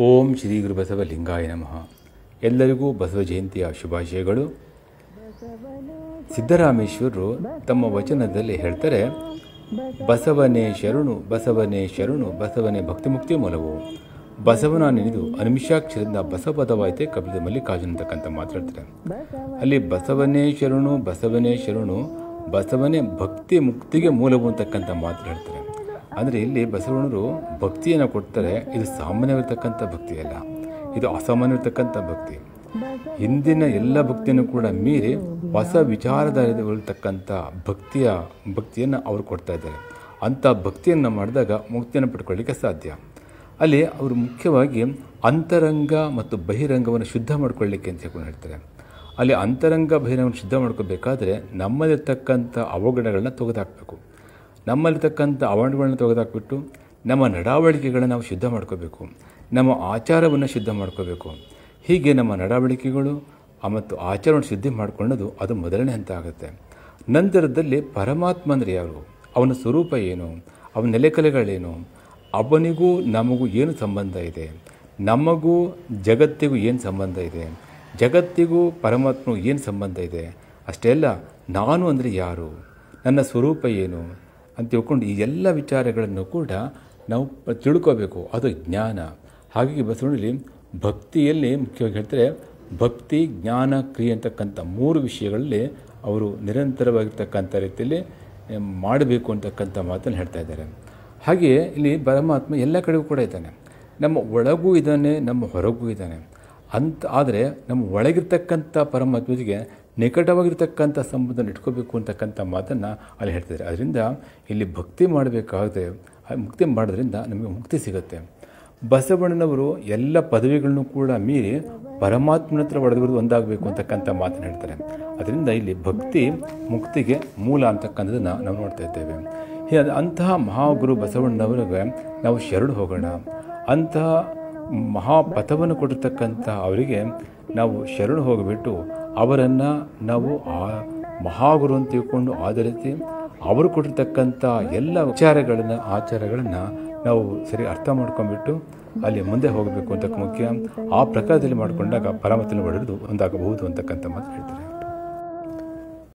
ಓಂ ಶ್ರೀ ಗುರು ಬಸವ ಲಿಂಗಾಯ ನಮಃ. ಎಲ್ಲರಿಗೂ ಬಸವ ಜಯಂತಿಯ ಶುಭಾಶಯಗಳು. ಸಿದ್ದರಾಮೇಶ್ವರರು ತಮ್ಮ ವಚನದಲ್ಲಿ ಹೇಳ್ತಾರೆ, ಬಸವನೇ ಶರಣು ಬಸವನೇ ಶರಣು ಬಸವನೇ ಭಕ್ತಿ ಮುಕ್ತಿ ಮೂಲವು. ಬಸವನ ನೆನೆದು ಅನಿಮಿಷಾಕ್ಷರದಿಂದ ಬಸವಪದವಾಯಿತೆ ಕಪಿಲ ಮಲ್ಲಿಕಾರ್ಜುನ ಅಂತಕ್ಕಂಥ ಮಾತಾಡ್ತಾರೆ. ಅಲ್ಲಿ ಬಸವನೇ ಶರಣು ಬಸವನೇ ಶರಣು ಬಸವನೇ ಭಕ್ತಿ ಮುಕ್ತಿಗೆ ಮೂಲವು ಅಂತಕ್ಕಂಥ ಮಾತು ಹೇಳ್ತಾರೆ. ಅಂದರೆ ಇಲ್ಲಿ ಬಸವಣ್ಣರು ಭಕ್ತಿಯನ್ನು ಕೊಡ್ತಾರೆ. ಇದು ಸಾಮಾನ್ಯವಿರ್ತಕ್ಕಂಥ ಭಕ್ತಿ ಅಲ್ಲ, ಇದು ಅಸಾಮಾನ್ಯವಿರ್ತಕ್ಕಂಥ ಭಕ್ತಿ. ಹಿಂದಿನ ಎಲ್ಲ ಭಕ್ತಿಯನ್ನು ಕೂಡ ಮೀರಿ ಹೊಸ ವಿಚಾರಧಾರೆಗಳಿರ್ತಕ್ಕಂಥ ಭಕ್ತಿಯನ್ನು ಅವರು ಕೊಡ್ತಾ ಇದ್ದಾರೆ. ಅಂಥ ಭಕ್ತಿಯನ್ನು ಮಾಡಿದಾಗ ಮುಕ್ತಿಯನ್ನು ಪಡ್ಕೊಳ್ಳಿಕ್ಕೆ ಸಾಧ್ಯ. ಅಲ್ಲಿ ಅವರು ಮುಖ್ಯವಾಗಿ ಅಂತರಂಗ ಮತ್ತು ಬಹಿರಂಗವನ್ನು ಶುದ್ಧ ಮಾಡ್ಕೊಳ್ಳಿಕ್ಕೆ ಅಂತ ಹೇಳ್ತಾರೆ. ಅಲ್ಲಿ ಅಂತರಂಗ ಬಹಿರಂಗವನ್ನು ಶುದ್ಧ ಮಾಡ್ಕೋಬೇಕಾದ್ರೆ ನಮ್ಮಲ್ಲಿರ್ತಕ್ಕಂಥ ಅವಘಡಗಳನ್ನ ತೆಗೆದುಹಾಕಬೇಕು. ನಮ್ಮಲ್ಲಿರ್ತಕ್ಕಂಥ ಅವಘಡಗಳನ್ನ ತೆಗೆದುಹಾಕ್ಬಿಟ್ಟು ನಮ್ಮ ನಡವಳಿಕೆಗಳನ್ನ ನಾವು ಶುದ್ಧ ಮಾಡ್ಕೋಬೇಕು. ನಮ್ಮ ಆಚಾರವನ್ನು ಶುದ್ಧ ಮಾಡ್ಕೋಬೇಕು. ಹೀಗೆ ನಮ್ಮ ನಡವಳಿಕೆಗಳು ಮತ್ತು ಆಚಾರವನ್ನು ಶುದ್ಧಿ ಮಾಡ್ಕೊಳ್ಳೋದು ಅದು ಮೊದಲನೇ ಹಂತ ಆಗುತ್ತೆ. ನಂತರದಲ್ಲಿ ಪರಮಾತ್ಮ ಅಂದರೆ ಯಾರು, ಅವನ ಸ್ವರೂಪ ಏನು, ಅವನ ನೆಲೆಕಲೆಗಳೇನು, ಅವನಿಗೂ ನಮಗೂ ಏನು ಸಂಬಂಧ ಇದೆ, ನಮಗೂ ಜಗತ್ತಿಗೂ ಏನು ಸಂಬಂಧ ಇದೆ, ಜಗತ್ತಿಗೂ ಪರಮಾತ್ಮಗೂ ಏನು ಸಂಬಂಧ ಇದೆ, ಅಷ್ಟೇ ಅಲ್ಲ ನಾನು ಅಂದರೆ ಯಾರು, ನನ್ನ ಸ್ವರೂಪ ಏನು ಅಂತ ತಿಳ್ಕೊಂಡು ಈ ಎಲ್ಲ ವಿಚಾರಗಳನ್ನು ಕೂಡ ನಾವು ತಿಳ್ಕೋಬೇಕು. ಅದು ಜ್ಞಾನ. ಹಾಗಾಗಿ ಬಸವಣ್ಣಲ್ಲಿ ಭಕ್ತಿಯಲ್ಲಿ ಮುಖ್ಯವಾಗಿ ಹೇಳ್ತಾರೆ, ಭಕ್ತಿ ಜ್ಞಾನ ಕ್ರಿಯೆ ಅಂತಕ್ಕಂಥ ಮೂರು ವಿಷಯಗಳಲ್ಲಿ ಅವರು ನಿರಂತರವಾಗಿರ್ತಕ್ಕಂಥ ರೀತಿಯಲ್ಲಿ ಮಾಡಬೇಕು ಅಂತಕ್ಕಂಥ ಮಾತನ್ನು ಹೇಳ್ತಾ ಇದ್ದಾರೆ. ಹಾಗೆಯೇ ಇಲ್ಲಿ ಪರಮಾತ್ಮ ಎಲ್ಲ ಕಡೆಗೂ ಕೂಡ ಇದ್ದಾನೆ. ನಮ್ಮ ಒಳಗೂ ಇದ್ದಾನೆ, ನಮ್ಮ ಹೊರಗೂ ಇದ್ದಾನೆ. ಆದರೆ ನಮ್ಮ ಒಳಗಿರ್ತಕ್ಕಂಥ ಪರಮಾತ್ಮನಿಗೆ ನಿಕಟವಾಗಿರ್ತಕ್ಕಂಥ ಸಂಬಂಧನ ಇಟ್ಕೋಬೇಕು ಅಂತಕ್ಕಂಥ ಮಾತನ್ನು ಅಲ್ಲಿ ಹೇಳ್ತಿದ್ದಾರೆ. ಅದರಿಂದ ಇಲ್ಲಿ ಭಕ್ತಿ ಮಾಡಬೇಕಾದ್ರೆ ಮುಕ್ತಿ ಮಾಡೋದ್ರಿಂದ ನಮಗೆ ಮುಕ್ತಿ ಸಿಗುತ್ತೆ. ಬಸವಣ್ಣನವರು ಎಲ್ಲ ಪದವಿಗಳನ್ನು ಕೂಡ ಮೀರಿ ಪರಮಾತ್ಮನ ಹತ್ರ ಒಡೆದು ಒಂದಾಗಬೇಕು ಅಂತಕ್ಕಂಥ ಮಾತನ್ನು ಹೇಳ್ತಾರೆ. ಅದರಿಂದ ಇಲ್ಲಿ ಭಕ್ತಿ ಮುಕ್ತಿಗೆ ಮೂಲ ಅಂತಕ್ಕಂಥದ್ದನ್ನು ನಾವು ನೋಡ್ತಾ ಇದ್ದೇವೆ. ಅಂತಹ ಮಹಾಗುರು ಬಸವಣ್ಣನವರಿಗೆ ನಾವು ಶರಣು ಹೋಗೋಣ. ಅಂತಹ ಮಹಾಪಥವನ್ನು ಕೊಟ್ಟಿರ್ತಕ್ಕಂಥ ಅವರಿಗೆ ನಾವು ಶರಣು ಹೋಗಿಬಿಟ್ಟು ಅವರನ್ನು ನಾವು ಮಹಾಗುರು ಅಂತ ತಿಳ್ಕೊಂಡು ಆಧರಿಸಿ ಅವರು ಕೊಟ್ಟಿರ್ತಕ್ಕಂಥ ಎಲ್ಲ ಆಚಾರಗಳನ್ನು ನಾವು ಸರಿ ಅರ್ಥ ಮಾಡ್ಕೊಂಡ್ಬಿಟ್ಟು ಅಲ್ಲಿ ಮುಂದೆ ಹೋಗಬೇಕು ಅಂತ ಮುಖ್ಯ. ಆ ಪ್ರಕಾರದಲ್ಲಿ ಮಾಡಿಕೊಂಡಾಗ ಪರಮಾತ್ಮನ ಒಡೆದು ಒಂದಾಗಬಹುದು ಅಂತಕ್ಕಂಥ ಮಾತು ಹೇಳ್ತಾರೆ.